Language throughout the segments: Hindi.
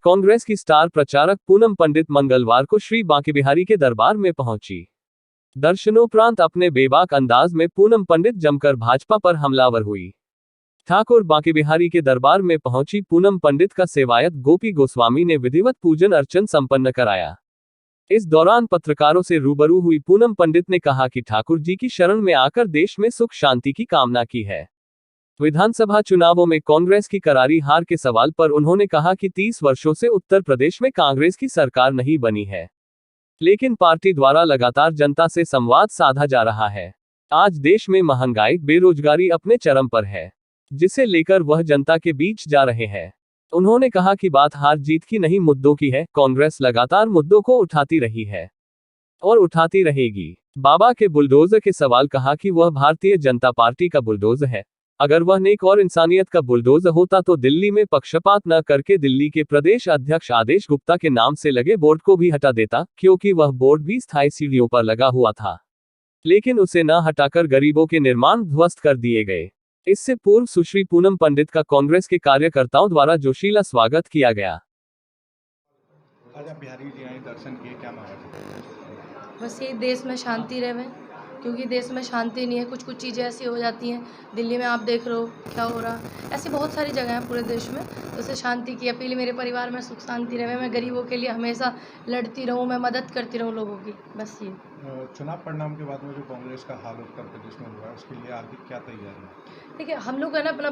कांग्रेस की स्टार प्रचारक पूनम पंडित मंगलवार को श्री बांकेबिहारी के दरबार में पहुंची। दर्शनोपरांत अपने बेबाक अंदाज में पूनम पंडित जमकर भाजपा पर हमलावर हुई। ठाकुर बांकेबिहारी के दरबार में पहुंची पूनम पंडित का सेवायत गोपी गोस्वामी ने विधिवत पूजन अर्चन संपन्न कराया। इस दौरान पत्रकारों से रूबरू हुई पूनम पंडित ने कहा कि ठाकुर जी की शरण में आकर देश में सुख शांति की कामना की है। विधानसभा चुनावों में कांग्रेस की करारी हार के सवाल पर उन्होंने कहा कि 30 वर्षों से उत्तर प्रदेश में कांग्रेस की सरकार नहीं बनी है, लेकिन पार्टी द्वारा लगातार जनता से संवाद साधा जा रहा है। आज देश में महंगाई, बेरोजगारी अपने चरम पर है, जिसे लेकर वह जनता के बीच जा रहे हैं। उन्होंने कहा कि बात हार जीत की नहीं, मुद्दों की है। कांग्रेस लगातार मुद्दों को उठाती रही है और उठाती रहेगी। बाबा के बुलडोजर के सवाल कहा कि वह भारतीय जनता पार्टी का बुलडोजर है। अगर वह नेक और इंसानियत का बुलडोजर होता तो दिल्ली में पक्षपात न करके दिल्ली के प्रदेश अध्यक्ष आदेश गुप्ता के नाम से लगे बोर्ड को भी हटा देता, क्योंकि वह बोर्ड भी स्थायी सीढ़ियों पर लगा हुआ था, लेकिन उसे न हटाकर गरीबों के निर्माण ध्वस्त कर दिए गए। इससे पूर्व सुश्री पूनम पंडित का कांग्रेस के कार्यकर्ताओं द्वारा जोशीला स्वागत किया गया। आज आप बिहारी जी आए, दर्शन किए, क्या मांगा? बस ये देश में शांति रहे, क्योंकि देश में शांति नहीं है। कुछ कुछ चीज़ें ऐसी हो जाती हैं, दिल्ली में आप देख रहे हो क्या हो रहा, ऐसी बहुत सारी जगह हैं पूरे देश में। तो उसे शांति की अपील, मेरे परिवार में सुख शांति रहे, मैं गरीबों के लिए हमेशा लड़ती रहूं, मैं मदद करती रहूं लोगों की, बस ये। चुनाव परिणाम के बाद में जो कांग्रेस का हाल उत्तर प्रदेश में हुआ है, उसके लिए आपकी क्या तैयारी है? देखिए, हम लोग है ना अपना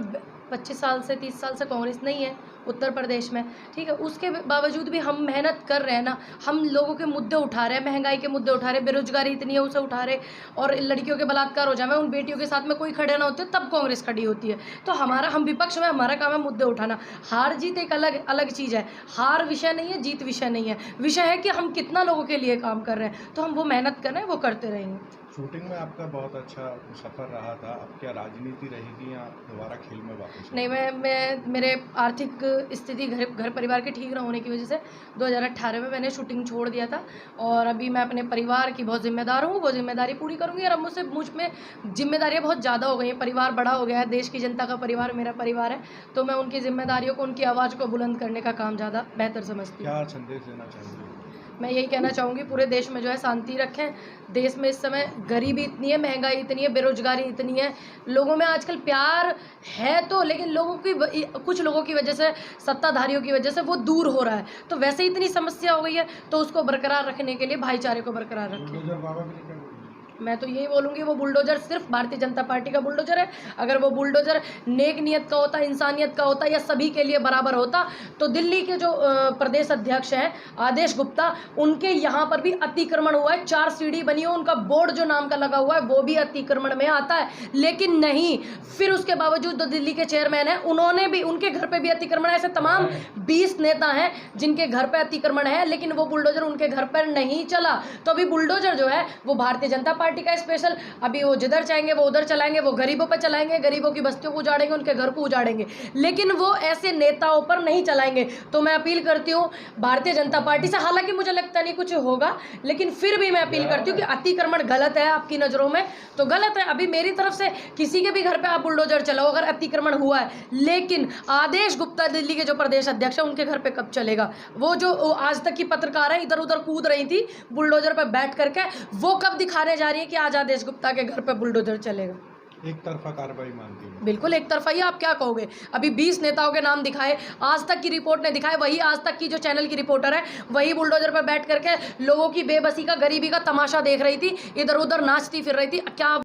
25 साल से 30 साल से कांग्रेस नहीं है उत्तर प्रदेश में, ठीक है। उसके बावजूद भी हम मेहनत कर रहे हैं ना, हम लोगों के मुद्दे उठा रहे हैं, महंगाई के मुद्दे उठा रहे हैं, बेरोजगारी इतनी है उसे उठा रहे, और लड़कियों के बलात्कार हो जाए, उन बेटियों के साथ में कोई खड़े ना होते तब कांग्रेस खड़ी होती है। तो हम विपक्ष में, हमारा काम है मुद्दे उठाना। हार जीत एक अलग अलग चीज़ है, हार विषय नहीं है, जीत विषय नहीं है। विषय है कि हम कितना लोगों के लिए काम कर रहे हैं, तो हम वो मेहनत कर रहे हैं, वो करते रहेंगे। शूटिंग में आपका बहुत अच्छा सफ़र रहा था, अब क्या राजनीति रहेगी या दोबारा खेल में वापस? नहीं, मैं मेरे आर्थिक स्थिति घर परिवार के ठीक न होने की वजह से 2018 में मैंने शूटिंग छोड़ दिया था, और अभी मैं अपने परिवार की बहुत जिम्मेदार हूँ, वो जिम्मेदारी पूरी करूँगी। और अब मुझ में जिम्मेदारियाँ बहुत ज़्यादा हो गई हैं, परिवार बड़ा हो गया है, देश की जनता का परिवार मेरा परिवार है, तो मैं उनकी जिम्मेदारियों को, उनकी आवाज़ को बुलंद करने का काम ज़्यादा बेहतर समझती हूँ। क्या संदेश देना चाहेंगे? मैं यही कहना चाहूँगी, पूरे देश में जो है शांति रखें। देश में इस समय गरीबी इतनी है, महंगाई इतनी है, बेरोजगारी इतनी है, लोगों में आजकल प्यार है तो, लेकिन कुछ लोगों की वजह से, सत्ताधारियों की वजह से वो दूर हो रहा है। तो वैसे ही इतनी समस्या हो गई है, तो उसको बरकरार रखने के लिए भाईचारे को बरकरार रखें। मैं तो यही बोलूँगी, वो बुलडोजर सिर्फ भारतीय जनता पार्टी का बुलडोजर है। अगर वो बुलडोजर नेक नियत का होता, इंसानियत का होता, या सभी के लिए बराबर होता, तो दिल्ली के जो प्रदेश अध्यक्ष हैं आदेश गुप्ता, उनके यहाँ पर भी अतिक्रमण हुआ है, 4 सीढ़ी बनी है, उनका बोर्ड जो नाम का लगा हुआ है वो भी अतिक्रमण में आता है, लेकिन नहीं। फिर उसके बावजूद जो दिल्ली के चेयरमैन हैं, उन्होंने भी, उनके घर पर भी अतिक्रमण है। ऐसे तमाम 20 नेता हैं जिनके घर पर अतिक्रमण है, लेकिन वो बुलडोजर उनके घर पर नहीं चला। तो अभी बुलडोजर जो है वो भारतीय जनता पार्टी का स्पेशल, अभी वो जिधर चाहेंगे वो उधर चलाएंगे, वो गरीबों पर चलाएंगे, गरीबों की बस्तियों को उजाड़ेंगे, उनके घर को उजाड़ेंगे, लेकिन वो ऐसे नेताओं पर नहीं चलाएंगे। तो मैं अपील करती हूँ भारतीय जनता पार्टी से, हालांकि मुझे लगता नहीं कुछ होगा, लेकिन फिर भी मैं अपील करती हूँ कि अतिक्रमण गलत है, आपकी नज़रों में तो गलत है। अभी मेरी तरफ से किसी के भी घर पर आप बुलडोजर चलाओ, अगर अतिक्रमण हुआ है, लेकिन आदेश गुप्ता दिल्ली के जो प्रदेश अध्यक्ष है, उनके घर पर कब चलेगा? वो जो आज तक की पत्रकार है, इधर उधर कूद रही थी बुलडोजर पर बैठ करके, वो कब दिखाने जा रही है कि आज आदेश गुप्ता के घर पे बुलडोजर चलेगा? एक तरफा कार्रवाई मानती है? बिल्कुल एक तरफा ही। आप क्या कहोगे? अभी 20 नेताओं के नाम दिखाए, आज तक की रिपोर्ट ने दिखाए, वही आज तक की जो चैनल की रिपोर्टर है, वही बुलडोजर पर बैठ करके लोगों की बेबसी का, गरीबी का तमाशा देख रही थी, इधर उधर नाचती फिर रही थी। क्या